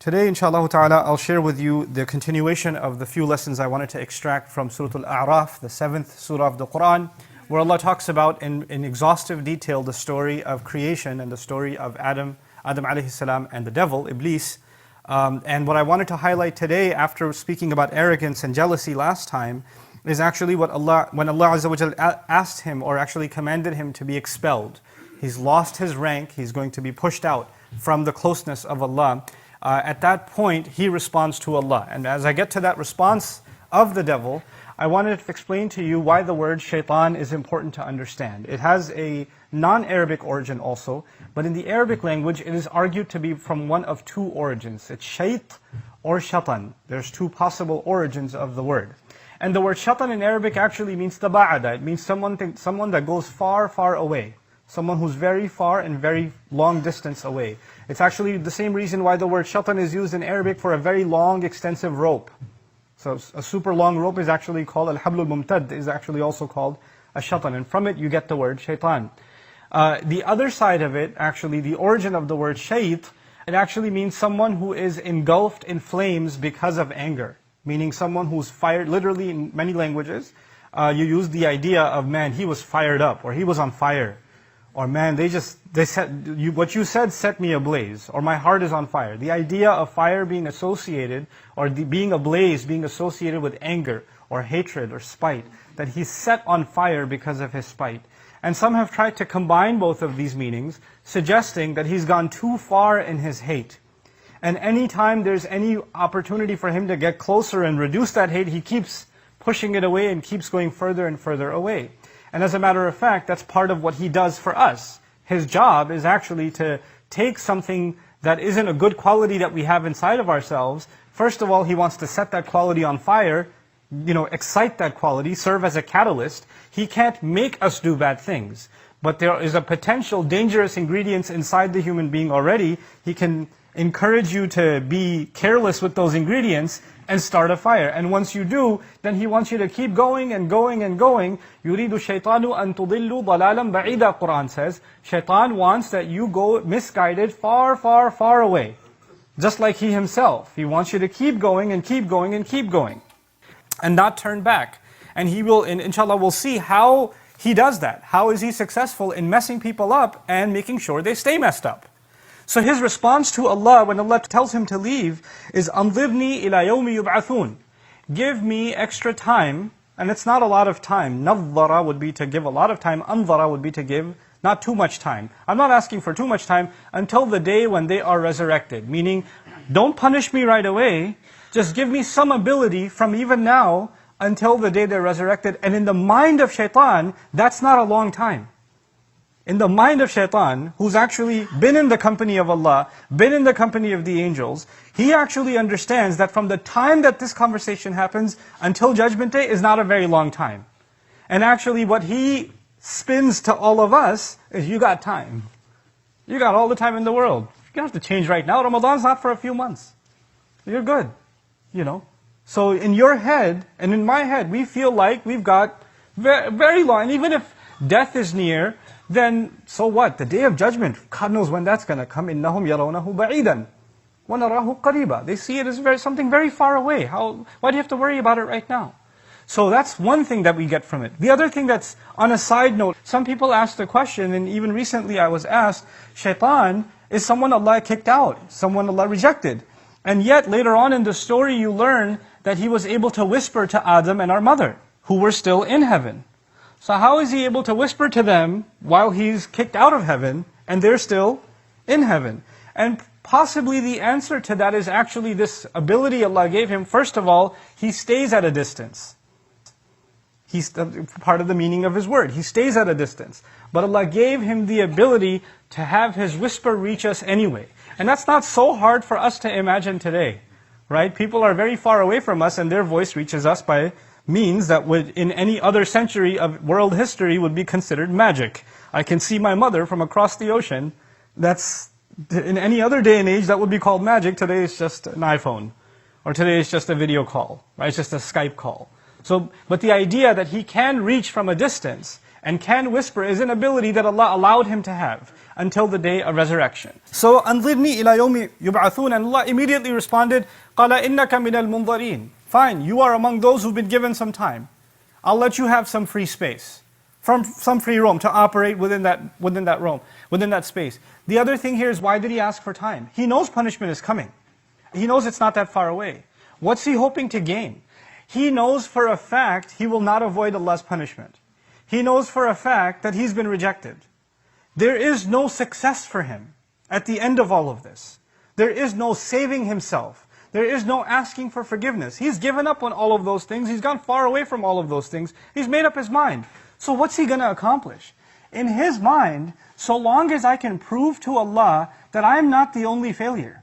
Today, inshallah ta'ala, I'll share with you the continuation of the few lessons I wanted to extract from Surah Al-A'raf, the 7th surah of the Quran, where Allah talks about in exhaustive detail the story of creation and the story of Adam alayhi salam, and the devil, Iblis. And what I wanted to highlight today, after speaking about arrogance and jealousy last time, is actually when Allah Azza wa Jal asked him, or actually commanded him to be expelled. He's lost his rank, he's going to be pushed out from the closeness of Allah. At that point, he responds to Allah. And as I get to that response of the devil, I wanted to explain to you why the word shaitan is important to understand. It has a non-Arabic origin also, but in the Arabic language, it is argued to be from one of two origins. It's shait or shaitan. There's two possible origins of the word. And the word shaitan in Arabic actually means taba'ada. It means someone that goes far, far away. Someone who's very far and very long distance away. It's actually the same reason why the word shaitan is used in Arabic for a very long, extensive rope. So a super long rope is actually called al-hablul mumtad, is actually also called a shaitan. And from it you get the word shaitan. The other side of it, actually, the origin of the word shait, it actually means someone who is engulfed in flames because of anger. Meaning someone who's fired, literally in many languages, you use the idea of, man, he was fired up, or he was on fire. Or man, they said, what you said set me ablaze, or my heart is on fire. The idea of fire being associated, or being ablaze, being associated with anger, or hatred, or spite. That he's set on fire because of his spite. And some have tried to combine both of these meanings, suggesting that he's gone too far in his hate. And anytime there's any opportunity for him to get closer and reduce that hate, he keeps pushing it away and keeps going further and further away. And as a matter of fact, that's part of what he does for us. His job is actually to take something that isn't a good quality that we have inside of ourselves. First of all, he wants to set that quality on fire, excite that quality, serve as a catalyst. He can't make us do bad things. But there is a potential dangerous ingredients inside the human being already. He can encourage you to be careless with those ingredients and start a fire. And once you do, then he wants you to keep going and going and going. يُرِيدُ الشَّيْطَانُ أَن تُضِلُّوا ضَلَالًا بَعِيدًا, Quran says. Shaitan wants that you go misguided far, far, far away. Just like he himself. He wants you to keep going and keep going and keep going. And not turn back. And he will, inshallah, we'll see how he does that. How is he successful in messing people up and making sure they stay messed up? So his response to Allah, when Allah tells him to leave, is أَنظِرْنِي إِلَى يَوْمِ يُبْعَثُونَ. Give me extra time, and it's not a lot of time. نَظَّرَ would be to give a lot of time, أَنظَرَ would be to give not too much time. I'm not asking for too much time until the day when they are resurrected. Meaning, don't punish me right away, just give me some ability from even now until the day they're resurrected. And in the mind of shaitan, that's not a long time. In the mind of shaitan, who's actually been in the company of Allah, been in the company of the angels, he actually understands that from the time that this conversation happens until Judgment Day is not a very long time. And actually what he spins to all of us is, you got time. You got all the time in the world. You don't have to change right now. Ramadan's not for a few months. You're good. So in your head, and in my head, we feel like we've got very long. And even if death is near, then so what? The day of judgment, God knows when that's going to come. إِنَّهُمْ يَرَوْنَهُ بَعِيدًا وَنَرَاهُ قَرِيبًا. They see it as something very far away. Why do you have to worry about it right now? So that's one thing that we get from it. The other thing that's on a side note, some people ask the question, and even recently I was asked, Shaitan is someone Allah kicked out, someone Allah rejected. And yet later on in the story you learn that he was able to whisper to Adam and our mother, who were still in heaven. So how is he able to whisper to them while he's kicked out of heaven and they're still in heaven? And possibly the answer to that is actually this ability Allah gave him. First of all, he stays at a distance. He's part of the meaning of his word. He stays at a distance. But Allah gave him the ability to have his whisper reach us anyway. And that's not so hard for us to imagine today. Right? People are very far away from us and their voice reaches us by means that would, in any other century of world history, would be considered magic. I can see my mother from across the ocean. That's, in any other day and age, that would be called magic. Today it's just an iPhone. Or today it's just a video call. Right? It's just a Skype call. But the idea that he can reach from a distance, and can whisper is an ability that Allah allowed him to have until the day of resurrection. So, أَنظِرْنِي إِلَى يَوْمِ يُبْعَثُونَ, and Allah immediately responded, قَالَ إِنَّكَ مِنَ الْمُنظَرِينَ. Fine, you are among those who've been given some time. I'll let you have some free space, from some free roam to operate within that space. The other thing here is, why did he ask for time? He knows punishment is coming. He knows it's not that far away. What's he hoping to gain? He knows for a fact he will not avoid Allah's punishment. He knows for a fact that he's been rejected. There is no success for him at the end of all of this. There is no saving himself. There is no asking for forgiveness. He's given up on all of those things. He's gone far away from all of those things. He's made up his mind. So what's he going to accomplish? In his mind, so long as I can prove to Allah that I'm not the only failure.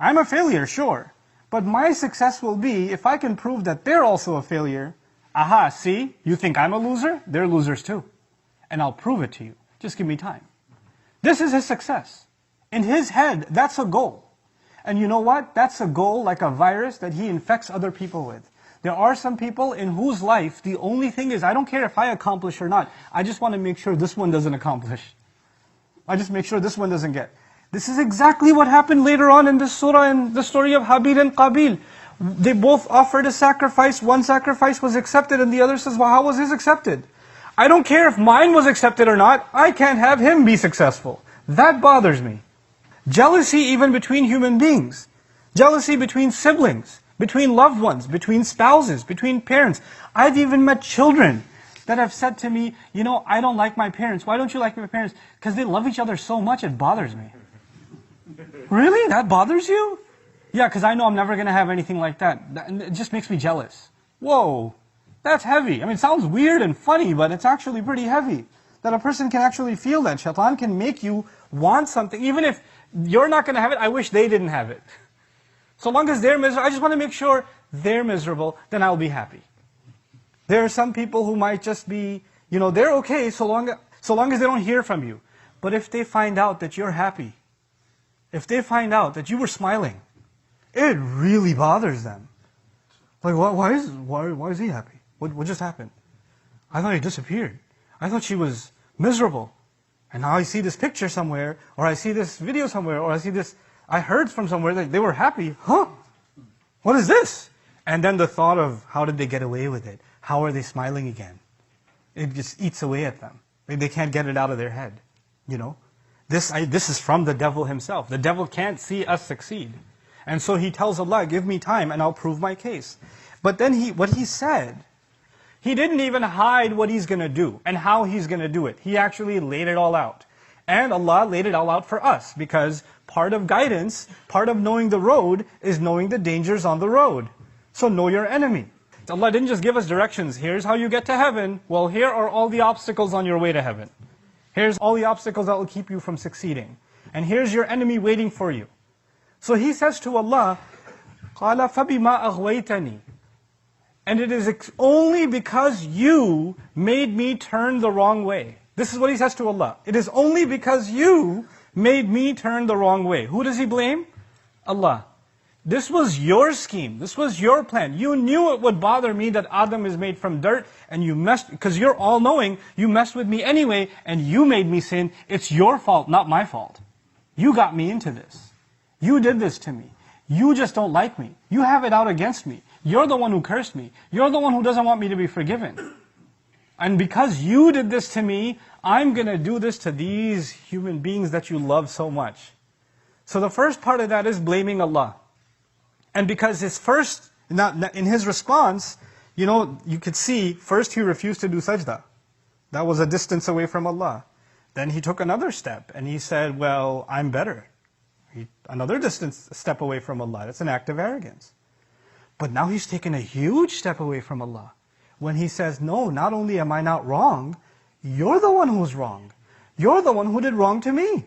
I'm a failure, sure. But my success will be if I can prove that they're also a failure. Aha, see, you think I'm a loser? They're losers too. And I'll prove it to you. Just give me time. This is his success. In his head, that's a goal. And you know what? That's a goal like a virus that he infects other people with. There are some people in whose life the only thing is, I don't care if I accomplish or not. I just want to make sure this one doesn't accomplish. I just make sure this one doesn't get. This is exactly what happened later on in this surah, in the story of Habil and Qabil. They both offered a sacrifice. One sacrifice was accepted and the other says, well, how was his accepted? I don't care if mine was accepted or not. I can't have him be successful. That bothers me. Jealousy even between human beings. Jealousy between siblings, between loved ones, between spouses, between parents. I've even met children that have said to me, you know, I don't like my parents. Why don't you like my parents? Because they love each other so much it bothers me. Really? That bothers you? Yeah, because I know I'm never going to have anything like that. It just makes me jealous. Whoa, that's heavy. I mean, it sounds weird and funny, but it's actually pretty heavy. That a person can actually feel that. Shaitan can make you want something. Even if you're not going to have it, I wish they didn't have it. So long as they're miserable, I just want to make sure they're miserable, then I'll be happy. There are some people who might just be, you know, they're okay so long as they don't hear from you. But if they find out that you're happy, if they find out that you were smiling, it really bothers them. Like, why is he happy? What just happened? I thought he disappeared. I thought she was miserable. And now I see this picture somewhere, or I see this video somewhere, or I heard from somewhere that they were happy. Huh? What is this? And then the thought of, how did they get away with it? How are they smiling again? It just eats away at them. They can't get it out of their head. You know? This is from the devil himself. The devil can't see us succeed. And so he tells Allah, give me time and I'll prove my case. But then what he said, he didn't even hide what he's going to do and how he's going to do it. He actually laid it all out. And Allah laid it all out for us, because part of guidance, part of knowing the road is knowing the dangers on the road. So know your enemy. Allah didn't just give us directions. Here's how you get to heaven. Well, here are all the obstacles on your way to heaven. Here's all the obstacles that will keep you from succeeding. And here's your enemy waiting for you. So he says to Allah, قَالَ فَبِمَا أَغْوَيْتَنِي. And it is only because you made me turn the wrong way. This is what he says to Allah. It is only because you made me turn the wrong way. Who does he blame? Allah. This was your scheme. This was your plan. You knew it would bother me that Adam is made from dirt, and you messed, because you're all-knowing, you messed with me anyway, and you made me sin. It's your fault, not my fault. You got me into this. You did this to me. You just don't like me. You have it out against me. You're the one who cursed me. You're the one who doesn't want me to be forgiven. And because you did this to me, I'm going to do this to these human beings that you love so much. So the first part of that is blaming Allah. And because in his response, you know, you could see, first he refused to do sajda. That was a distance away from Allah. Then he took another step and he said, well, I'm better. Another step away from Allah. That's an act of arrogance. But now he's taken a huge step away from Allah. When he says, no, not only am I not wrong, you're the one who's wrong. You're the one who did wrong to me.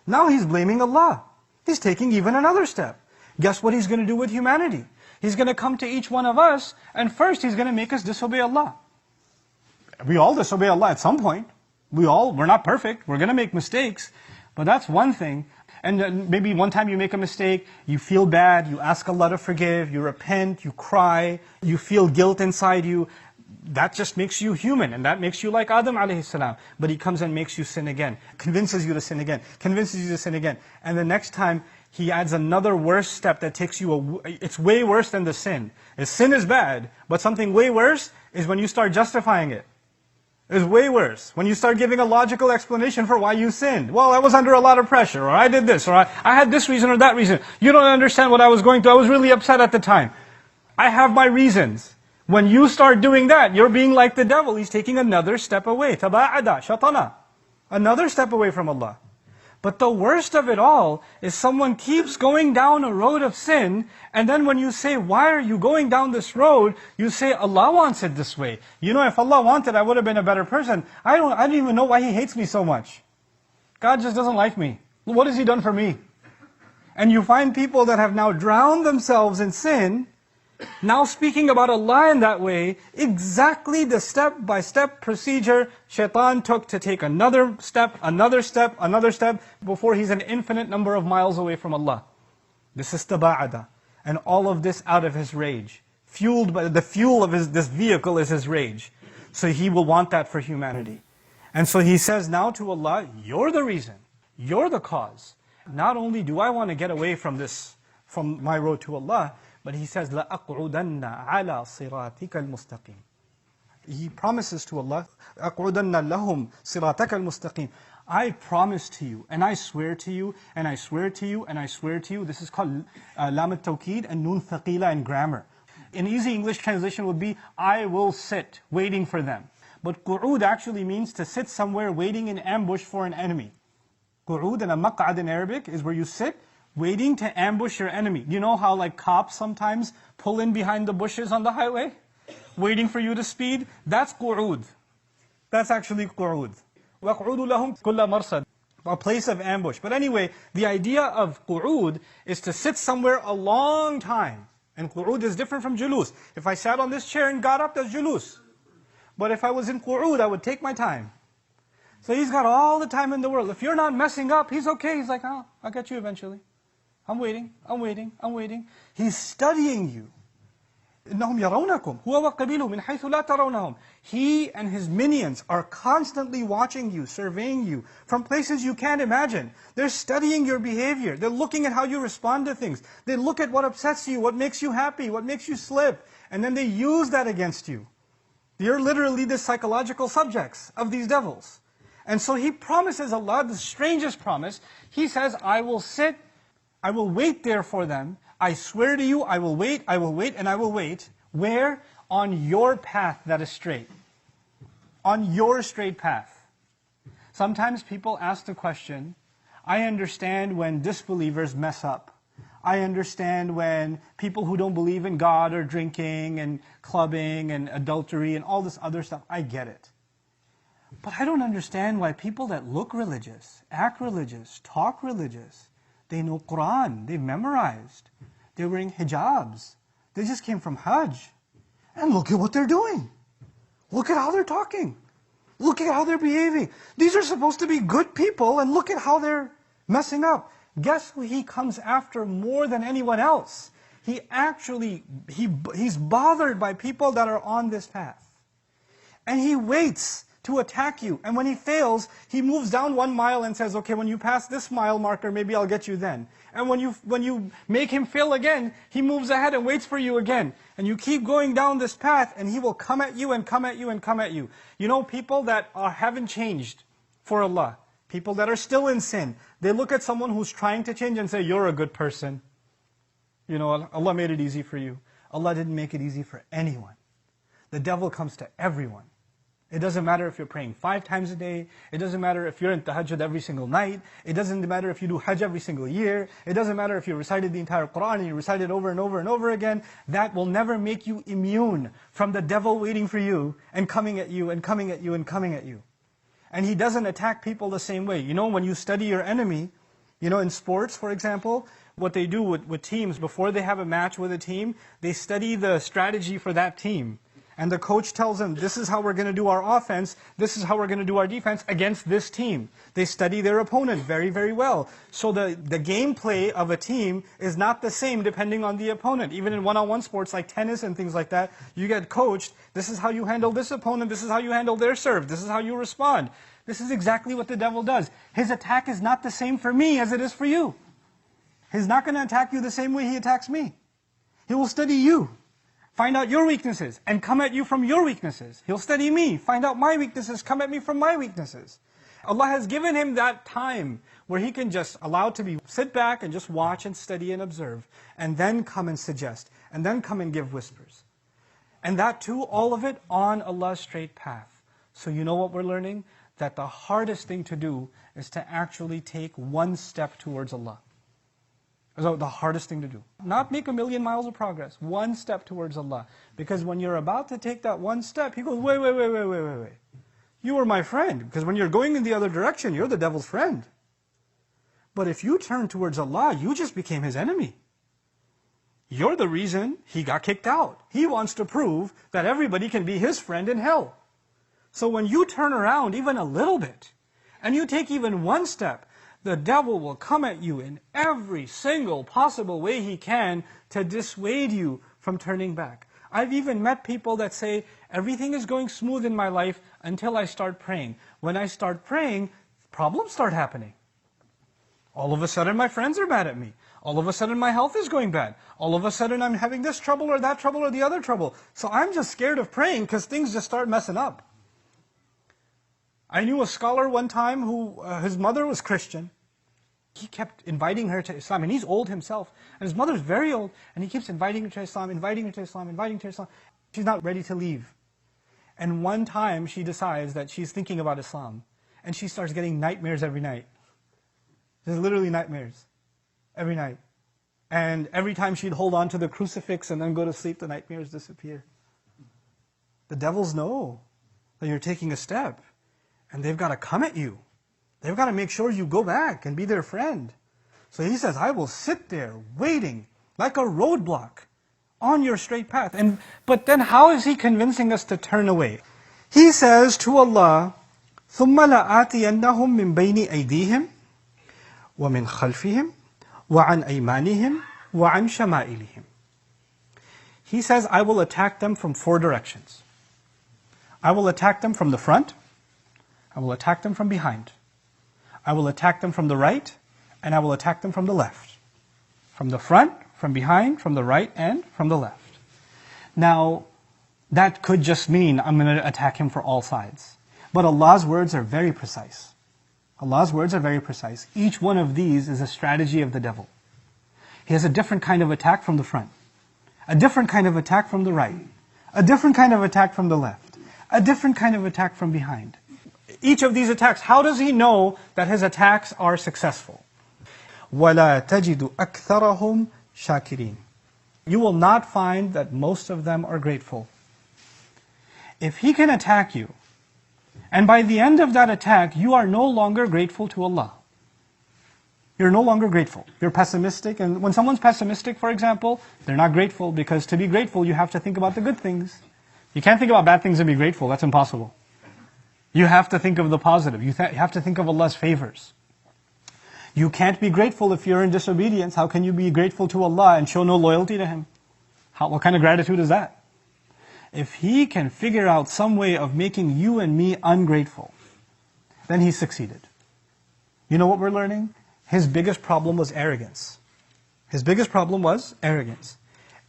Now he's blaming Allah. He's taking even another step. Guess what he's going to do with humanity? He's going to come to each one of us, and first he's going to make us disobey Allah. We all disobey Allah at some point. We're not perfect. We're going to make mistakes. But that's one thing. And maybe one time you make a mistake, you feel bad, you ask Allah to forgive, you repent, you cry, you feel guilt inside you. that just makes you human, and that makes you like Adam alayhi salam. But he comes and makes you sin again, convinces you to sin again, convinces you to sin again. And the next time, he adds another worse step that takes you, it's way worse than the sin. Sin is bad, but something way worse is when you start justifying it. It's way worse. When you start giving a logical explanation for why you sinned. Well, I was under a lot of pressure, or I did this, or I had this reason or that reason. You don't understand what I was going through. I was really upset at the time. I have my reasons. When you start doing that, you're being like the devil. He's taking another step away. Taba'ada, shatana. Another step away from Allah. But the worst of it all is someone keeps going down a road of sin, and then when you say, why are you going down this road? You say, Allah wants it this way. You know, if Allah wanted, I would have been a better person. I don't even know why He hates me so much. God just doesn't like me. What has He done for me? And you find people that have now drowned themselves in sin, now speaking about Allah in that way, exactly the step-by-step procedure Shaitan took to take another step, another step, another step, before he's an infinite number of miles away from Allah. This is taba'ada. And all of this out of his rage. Fueled by the fuel of this vehicle is his rage. So he will want that for humanity. And so he says now to Allah, you're the reason. You're the cause. Not only do I want to get away from this, from my road to Allah, but he says, لَأَقْعُدَنَّ عَلَى صِرَاطِكَ الْمُسْتَقِيمِ. He promises to Allah, أَقْعُدَنَّ لَهُمْ صِرَاطَكَ الْمُسْتَقِيمِ. I promise to you, and I swear to you, and I swear to you, and I swear to you. This is called lam al-tawqid and nun thaqila in grammar. An easy English translation would be, I will sit, waiting for them. But qu'ud actually means to sit somewhere waiting in ambush for an enemy. Qu'ud and a maq'ad in Arabic is where you sit, waiting to ambush your enemy. You know how like cops sometimes pull in behind the bushes on the highway? Waiting for you to speed? That's qu'ud. That's actually qu'ud. وَقْعُودُ لَهُمْ كُلَّ مَرْصَدٍ. A place of ambush. But anyway, the idea of qu'ud is to sit somewhere a long time. And qu'ud is different from julus. If I sat on this chair and got up, that's julus. But if I was in qu'ud, I would take my time. So he's got all the time in the world. If you're not messing up, he's okay. He's like, oh, I'll get you eventually. I'm waiting, I'm waiting, I'm waiting. He's studying you. إِنَّهُمْ يَرَوْنَكُمْ هُوَ وَقَبِيلُهُ مِنْ حَيْثُ لَا تَرَوْنَهُمْ. He and his minions are constantly watching you, surveying you, from places you can't imagine. They're studying your behavior. They're looking at how you respond to things. They look at what upsets you, what makes you happy, what makes you slip. And then they use that against you. You're literally the psychological subjects of these devils. And so he promises Allah the strangest promise. He says, I will sit, I will wait there for them. I swear to you, I will wait, and I will wait. Where? On your path that is straight. On your straight path. Sometimes people ask the question, I understand when disbelievers mess up. I understand when people who don't believe in God are drinking and clubbing and adultery and all this other stuff. I get it. But I don't understand why people that look religious, act religious, talk religious, they know Quran, they've memorized, they're wearing hijabs, they just came from Hajj. And look at what they're doing. Look at how they're talking. Look at how they're behaving. These are supposed to be good people, and look at how they're messing up. Guess who he comes after more than anyone else? He actually, he's bothered by people that are on this path. And he waits to attack you. And when he fails, he moves down 1 mile and says, okay, when you pass this mile marker, maybe I'll get you then. And when you make him fail again, he moves ahead and waits for you again. And you keep going down this path, and he will come at you and come at you and come at you. You know, people that haven't changed for Allah, people that are still in sin, they look at someone who's trying to change and say, you're a good person. You know, Allah made it easy for you. Allah didn't make it easy for anyone. The devil comes to everyone. It doesn't matter if you're praying 5 times a day. It doesn't matter if you're in tahajjud every single night. It doesn't matter if you do hajj every single year. It doesn't matter if you recited the entire Quran and you recite it over and over and over again. That will never make you immune from the devil waiting for you and coming at you and coming at you and coming at you. And he doesn't attack people the same way. You know, when you study your enemy, you know, in sports, for example, what they do with teams, before they have a match with a team, they study the strategy for that team. and the coach tells them, this is how we're going to do our offense, this is how we're going to do our defense against this team. They study their opponent very, very well. So the gameplay of a team is not the same depending on the opponent. Even in one-on-one sports like tennis and things like that, you get coached, this is how you handle this opponent, this is how you handle their serve, this is how you respond. This is exactly what the devil does. His attack is not the same for me as it is for you. He's not going to attack you the same way he attacks me. He will study you, find out your weaknesses, and come at you from your weaknesses. He'll study me, find out my weaknesses, come at me from my weaknesses. Allah has given him that time where he can just allow to be, sit back and just watch and study and observe, and then come and suggest, and then come and give whispers. And that too, all of it on Allah's straight path. So you know what we're learning? That the hardest thing to do is to actually take one step towards Allah. So the hardest thing to do. Not make 1,000,000 miles of progress. One step towards Allah. Because when you're about to take that one step, He goes, wait. You were my friend. Because when you're going in the other direction, you're the devil's friend. But if you turn towards Allah, you just became his enemy. You're the reason he got kicked out. He wants to prove that everybody can be his friend in hell. So when you turn around even a little bit, and you take even one step, the devil will come at you in every single possible way he can to dissuade you from turning back. I've even met people that say, everything is going smooth in my life until I start praying. When I start praying, problems start happening. All of a sudden my friends are mad at me. All of a sudden my health is going bad. All of a sudden I'm having this trouble or that trouble or the other trouble. So I'm just scared of praying because things just start messing up. I knew a scholar one time who, his mother was Christian. He kept inviting her to Islam, and he's old himself. And his mother's very old, and he keeps inviting her to Islam, inviting her to Islam, inviting her to Islam. She's not ready to leave. And one time she decides that she's thinking about Islam, and she starts getting nightmares every night. There's literally nightmares every night. And every time she'd hold on to the crucifix and then go to sleep, the nightmares disappear. The devils know that you're taking a step. And they've got to come at you. They've got to make sure you go back and be their friend. So he says, I will sit there waiting like a roadblock on your straight path. But then how is he convincing us to turn away? He says to Allah, ثُمَّ لَآتِيَنَّهُمْ مِنْ بَيْنِ أَيْدِيهِمْ وَمِنْ خَلْفِهِمْ وَعَنْ أَيْمَانِهِمْ وَعَنْ شَمَائِلِهِمْ. He says, I will attack them from 4 directions. I will attack them from the front. I will attack them from behind. I will attack them from the right, and I will attack them from the left. From the front, from behind, from the right, and from the left. Now, that could just mean I'm going to attack him for all sides. But Allah's words are very precise. Allah's words are very precise. Each one of these is a strategy of the devil. He has a different kind of attack from the front, a different kind of attack from the right, a different kind of attack from the left, a different kind of attack from behind. Each of these attacks, how does he know that his attacks are successful? وَلَا تَجِدُ أَكْثَرَهُمْ شَاكِرِينَ. You will not find that most of them are grateful. If he can attack you, and by the end of that attack, you are no longer grateful to Allah. You're no longer grateful. You're pessimistic, and when someone's pessimistic, for example, they're not grateful, because to be grateful, you have to think about the good things. You can't think about bad things and be grateful. That's impossible. You have to think of the positive. You have to think of Allah's favors. You can't be grateful if you're in disobedience. How can you be grateful to Allah and show no loyalty to Him? What kind of gratitude is that? If He can figure out some way of making you and me ungrateful, then He's succeeded. You know what we're learning? His biggest problem was arrogance. His biggest problem was arrogance.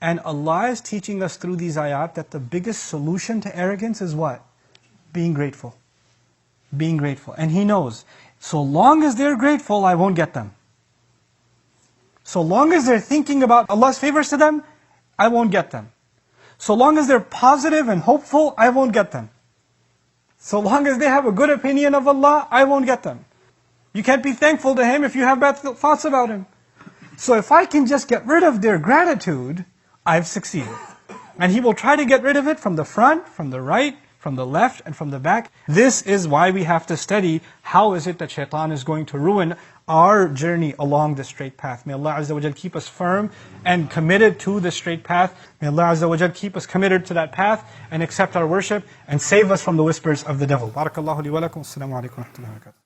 And Allah is teaching us through these ayat that the biggest solution to arrogance is what? Being grateful. Being grateful. And He knows, so long as they're grateful, I won't get them. So long as they're thinking about Allah's favors to them, I won't get them. So long as they're positive and hopeful, I won't get them. So long as they have a good opinion of Allah, I won't get them. You can't be thankful to Him if you have bad thoughts about Him. So if I can just get rid of their gratitude, I've succeeded. And He will try to get rid of it from the front, from the right, from the left, and from the back. This is why we have to study how is it that Shaitan is going to ruin our journey along the straight path. May Allah Azza wa Jal keep us firm and committed to the straight path. May Allah Azza wa Jal keep us committed to that path and accept our worship and save us from the whispers of the devil. Barakallahu li wa lakum. Assalamu alaikum wa rahmatullahi wa barakatuh.